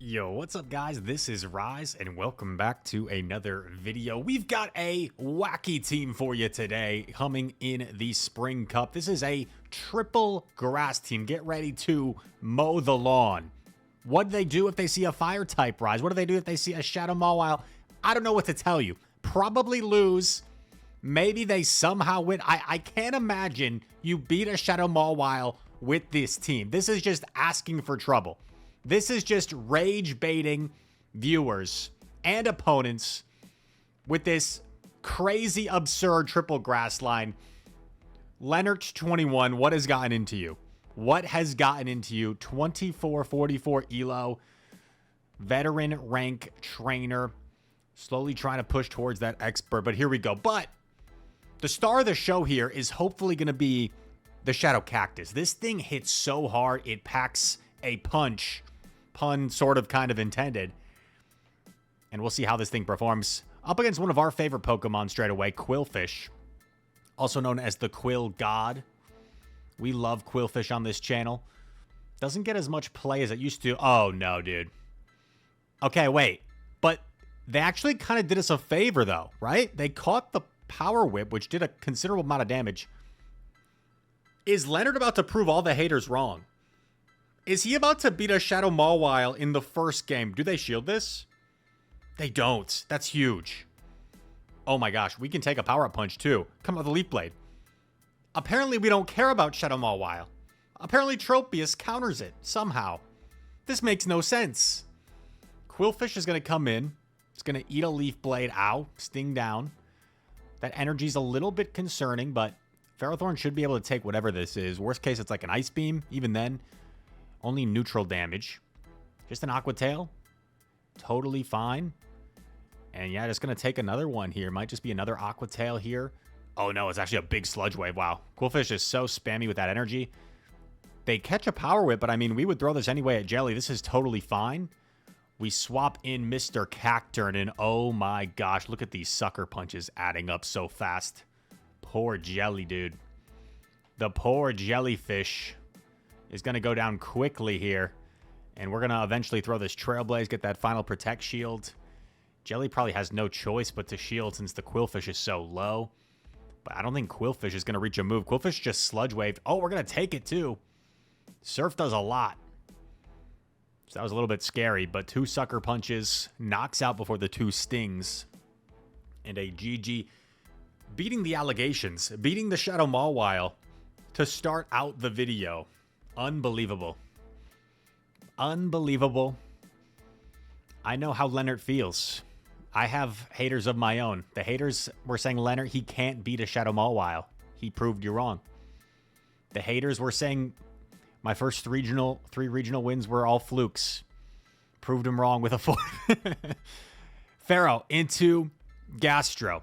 Yo, what's up guys? This is Rise and welcome back to another video. We've got a wacky team for you today coming in the Spring Cup. This is a triple grass team. Get ready to mow the lawn. What do they do if they see a fire type Rise? What do they do if they see a Shadow Mawile? I don't know what to tell you. Probably lose. Maybe they somehow win. I can't imagine you beat a Shadow Mawile with this team. This is just asking for trouble. This is just rage baiting viewers and opponents with this crazy, absurd triple grass line. Leonard21, what has gotten into you? What has gotten into you? 2444 elo, veteran rank trainer, slowly trying to push towards that expert, but here we go. But the star of the show here is hopefully going to be the Shadow Cactus. This thing hits so hard, it packs a punch. Pun sort of kind of intended. And we'll see how this thing performs. Up against one of our favorite Pokemon straight away, Qwilfish. Also known as the Quill God. We love Qwilfish on this channel. Doesn't get as much play as it used to. Oh, no, dude. Okay, wait. But they actually kind of did us a favor, though, right? They caught the Power Whip, which did a considerable amount of damage. Is Leonard about to prove all the haters wrong? Is he about to beat a Shadow Mawile in the first game? Do they shield this? They don't. That's huge. Oh my gosh, we can take a power-up punch too. Come on, the Leaf Blade. Apparently we don't care about Shadow Mawile. Apparently Tropius counters it somehow. This makes no sense. Qwilfish is going to come in. It's going to eat a Leaf Blade. Ow. Sting down. That energy's a little bit concerning, but Ferrothorn should be able to take whatever this is. Worst case, it's like an Ice Beam. Even then, only neutral damage. Just an Aqua Tail. Totally fine. And yeah, just going to take another one here. Might just be another Aqua Tail here. Oh no, it's actually a big Sludge Wave. Wow. Qwilfish is so spammy with that energy. They catch a Power Whip, but I mean, we would throw this anyway at Jelly. This is totally fine. We swap in Mr. Cacturne, and oh my gosh, look at these sucker punches adding up so fast. Poor Jelly, dude. The poor jellyfish is going to go down quickly here. And we're going to eventually throw this Trailblaze, get that final Protect Shield. Jelly probably has no choice but to shield since the Qwilfish is so low. But I don't think Qwilfish is going to reach a move. Qwilfish just Sludge Waved. Oh, we're going to take it too. Surf does a lot. So that was a little bit scary, but 2 sucker punches, knocks out before the 2 stings. And a GG. Beating the allegations, beating the Shadow Mawile to start out the video. Unbelievable. Unbelievable. I know how Leonard feels. I have haters of my own. The haters were saying, Leonard, he can't beat a Shadow Mawile. He proved you wrong. The haters were saying my first three regional wins were all flukes. Proved him wrong with a 4. Pharaoh into Gastro.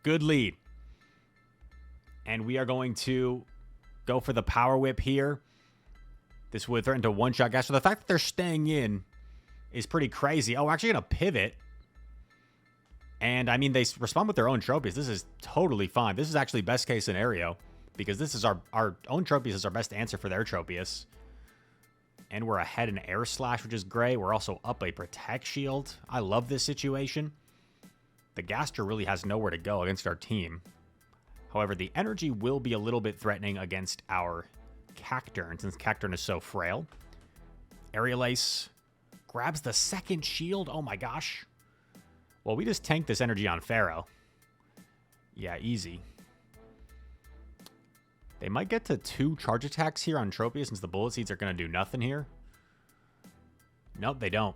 Good lead. And we are going to go for the Power Whip here. This would threaten to one-shot Gastro. The fact that they're staying in is pretty crazy. Oh, we're actually going to pivot. And, I mean, they respond with their own Tropius. This is totally fine. This is actually best case scenario. Because this is our own Tropius is our best answer for their Tropius. And we're ahead in Air Slash, which is great. We're also up a Protect Shield. I love this situation. The Gastro really has nowhere to go against our team. However, the energy will be a little bit threatening against our Cacturne, since Cacturne is so frail. Aerial Ace grabs the second shield. Oh my gosh. Well, we just tanked this energy on Pharaoh. Yeah, easy. They might get to 2 charge attacks here on Tropius, since the Bullet Seeds are going to do nothing here. Nope, they don't.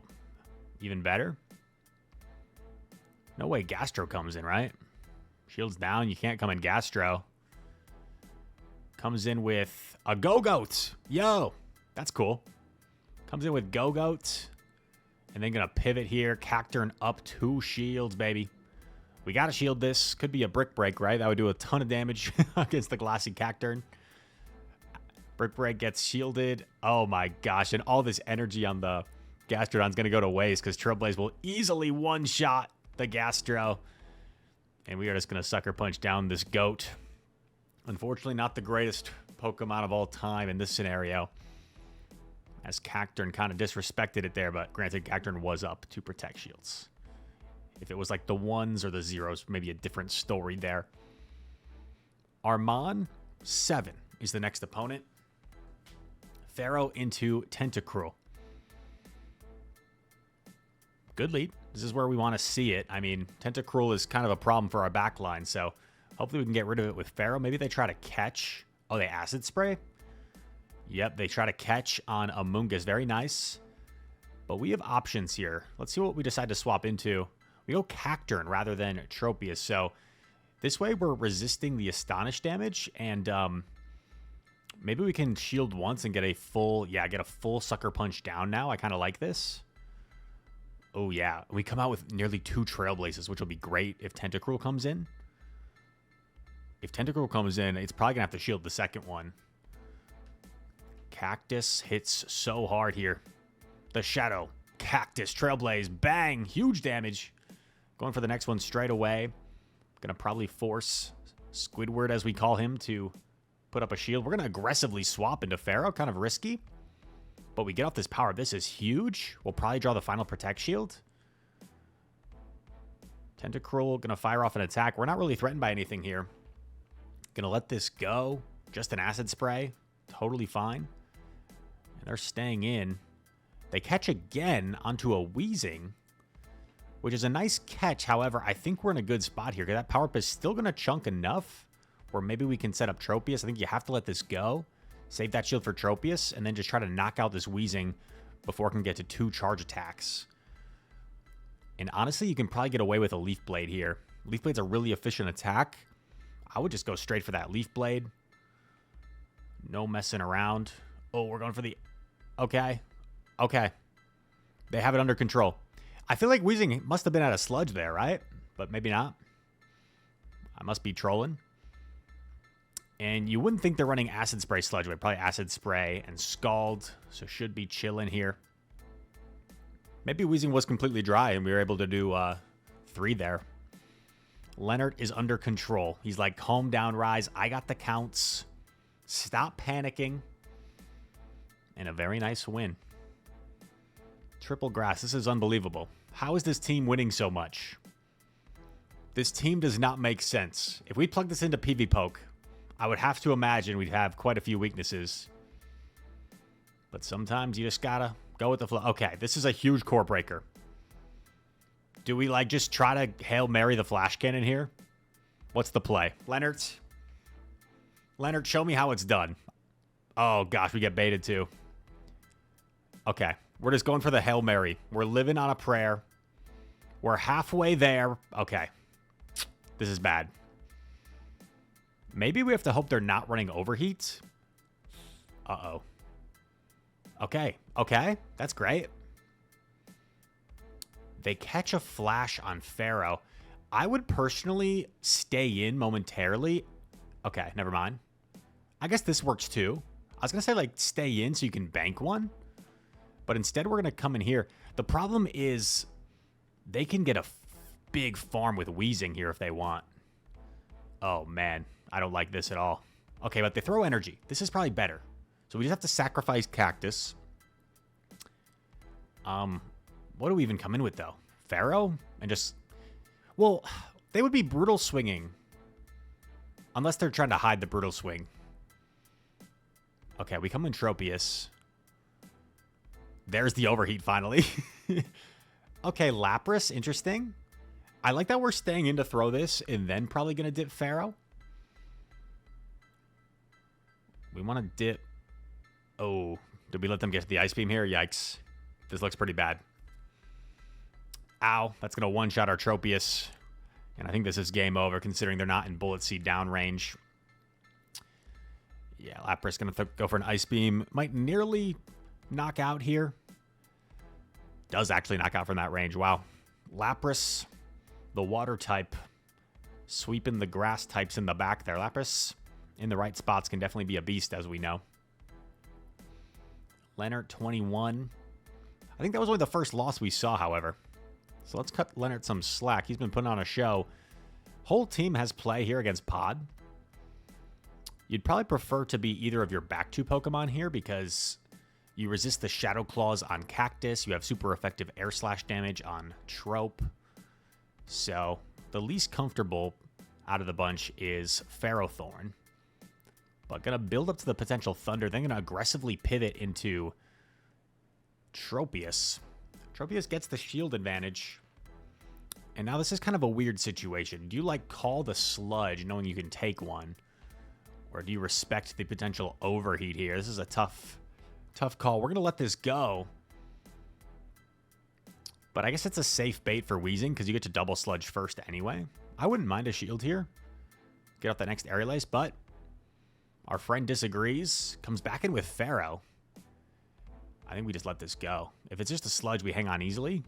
Even better. No way Gastro comes in, right? Shield's down. You can't come in Gastro. Comes in with a Go-Goat. Yo, that's cool. Comes in with Go-Goat. And then going to pivot here. Cacturne up 2 shields, baby. We got to shield this. Could be a Brick Break, right? That would do a ton of damage against the Glassy Cacturne. Brick Break gets shielded. Oh my gosh. And all this energy on the Gastrodon's going to go to waste because Trailblaze will easily one-shot the Gastro. And we are just going to sucker punch down this goat. Unfortunately, not the greatest Pokemon of all time in this scenario. As Cacturne kind of disrespected it there, but granted, Cacturne was up to protect shields. If it was like the 1s or the 0s, maybe a different story there. Armand, 7 is the next opponent. Pharaoh into Tentacruel. Good lead. This is where we want to see it. I mean, Tentacruel is kind of a problem for our backline, so hopefully we can get rid of it with Pharaoh. Maybe they try to catch. Oh, they acid spray? Yep, they try to catch on Amoonguss. Very nice. But we have options here. Let's see what we decide to swap into. We go Cacturne rather than Tropius. So this way we're resisting the Astonish damage. And maybe we can shield once and get a full, get a full Sucker Punch down now. I kind of like this. Oh, yeah. We come out with nearly 2 Trailblazes, which will be great if Tentacruel comes in. If Tentacruel comes in, it's probably going to have to shield the second one. Cactus hits so hard here. The Shadow. Cactus. Trailblaze. Bang. Huge damage. Going for the next one straight away. Going to probably force Squidward, as we call him, to put up a shield. We're going to aggressively swap into Pharaoh. Kind of risky. But we get off this power. This is huge. We'll probably draw the final Protect shield. Tentacruel going to fire off an attack. We're not really threatened by anything here. Going to let this go. Just an Acid Spray. Totally fine. And they're staying in. They catch again onto a Weezing, which is a nice catch. However, I think we're in a good spot here because that Power Up is still going to chunk enough where maybe we can set up Tropius. I think you have to let this go. Save that shield for Tropius, and then just try to knock out this Weezing before it can get to 2 charge attacks. And honestly, you can probably get away with a Leaf Blade here. Leaf Blade's a really efficient attack. I would just go straight for that Leaf Blade. No messing around. Oh, we're going for the... Okay. Okay. They have it under control. I feel like Weezing must have been at a sludge there, right? But maybe not. I must be trolling. And you wouldn't think they're running Acid Spray Sludge, but probably Acid Spray and Scald. So should be chilling here. Maybe Weezing was completely dry and we were able to do 3 there. Leonard is under control. He's like, calm down, Rise. I got the counts. Stop panicking. And a very nice win. Triple Grass. This is unbelievable. How is this team winning so much? This team does not make sense. If we plug this into PvPoke, I would have to imagine we'd have quite a few weaknesses. But sometimes you just gotta go with the flow. Okay, this is a huge core breaker. Do we like just try to Hail Mary the Flash Cannon here? What's the play? Leonard, show me how it's done. Oh gosh, we get baited too. Okay, we're just going for the Hail Mary. We're living on a prayer. We're halfway there. Okay, this is bad. Maybe we have to hope they're not running Overheat. Uh-oh. Okay, okay, that's great. They catch a Flash on Pharaoh. I would personally stay in momentarily. Okay, never mind. I guess this works too. I was going to say, like, stay in so you can bank one. But instead, we're going to come in here. The problem is they can get a big farm with Weezing here if they want. Oh, man. I don't like this at all. Okay, but they throw energy. This is probably better. So we just have to sacrifice Cactus. What do we even come in with, though? Pharaoh? And just... Well, they would be Brutal Swinging. Unless they're trying to hide the Brutal Swing. Okay, we come in Tropius. There's the Overheat, finally. Okay, Lapras. Interesting. I like that we're staying in to throw this and then probably going to dip Pharaoh. We want to dip... Oh, did we let them get to the Ice Beam here? Yikes. This looks pretty bad. Ow. That's going to one-shot our Tropius. And I think this is game over, considering they're not in Bullet Seed down range. Yeah, Lapras going to go for an Ice Beam. Might nearly knock out here. Does actually knock out from that range. Wow. Lapras, the Water type, sweeping the Grass types in the back there. Lapras in the right spots can definitely be a beast, as we know. Leonard, 21. I think that was only the first loss we saw, however. So let's cut Leonard some slack. He's been putting on a show. Whole team has play here against Pod. You'd probably prefer to be either of your back two Pokemon here because You resist the Shadow Claws on Cactus. You have super effective air slash damage on Trope. So the least comfortable out of the bunch is Ferrothorn. But going to build up to the potential Thunder. Then going to aggressively pivot into Tropius. Tropius gets the shield advantage. And now this is kind of a weird situation. Do you, like, call the Sludge knowing you can take one? Or do you respect the potential overheat here? This is a tough call. We're going to let this go. But I guess it's a safe bait for Weezing because you get to double Sludge first anyway. I wouldn't mind a shield here. Get off that next Aerial Ace, but our friend disagrees. Comes back in with Pharaoh. I think we just let this go. If it's just a Sludge, we hang on easily.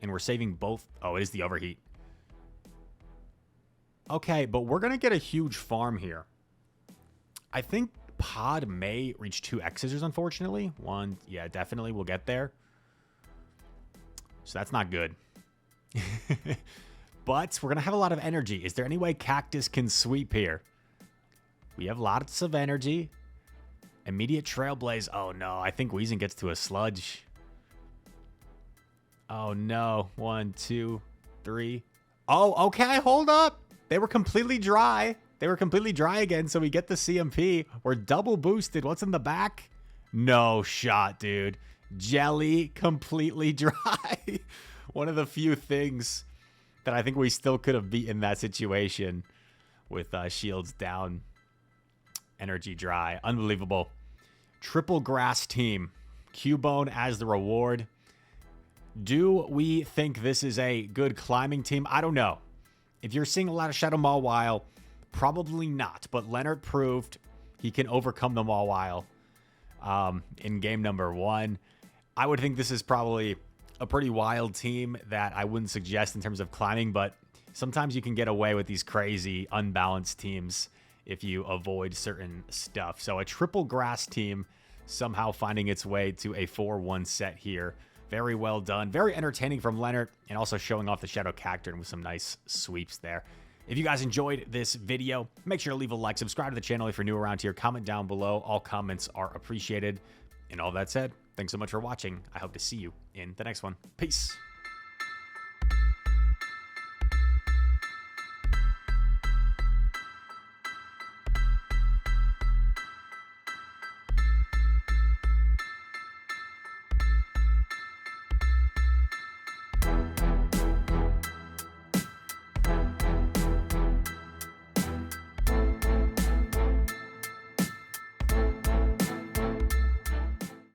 And we're saving both. Oh, it is the overheat. Okay, but we're going to get a huge farm here. I think Pod may reach 2 X-scissors, unfortunately. One, yeah, definitely we'll get there. So that's not good. But we're going to have a lot of energy. Is there any way Cactus can sweep here? We have lots of energy. Immediate Trailblaze. Oh, no. I think Weezing gets to a Sludge. Oh, no. 1, 2, 3. Oh, okay. Hold up. They were completely dry. They were completely dry again, so we get the CMP. We're double boosted. What's in the back? No shot, dude. Jelly completely dry. One of the few things that I think we still could have beaten that situation with shields down, energy dry. Unbelievable. Triple grass team. Cubone as the reward. Do we think this is a good climbing team? I don't know. If you're seeing a lot of Shadow Mawile, probably not. But Leonard proved he can overcome the Mawile in game number 1. I would think this is probably a pretty wild team that I wouldn't suggest in terms of climbing, but sometimes you can get away with these crazy, unbalanced teams if you avoid certain stuff. So a triple grass team somehow finding its way to a 4-1 set here. Very well done. Very entertaining from Leonard, and also showing off the Shadow Cacturne with some nice sweeps there. If you guys enjoyed this video, make sure to leave a like, subscribe to the channel if you're new around here, comment down below. All comments are appreciated. And all that said, thanks so much for watching. I hope to see you in the next one. Peace.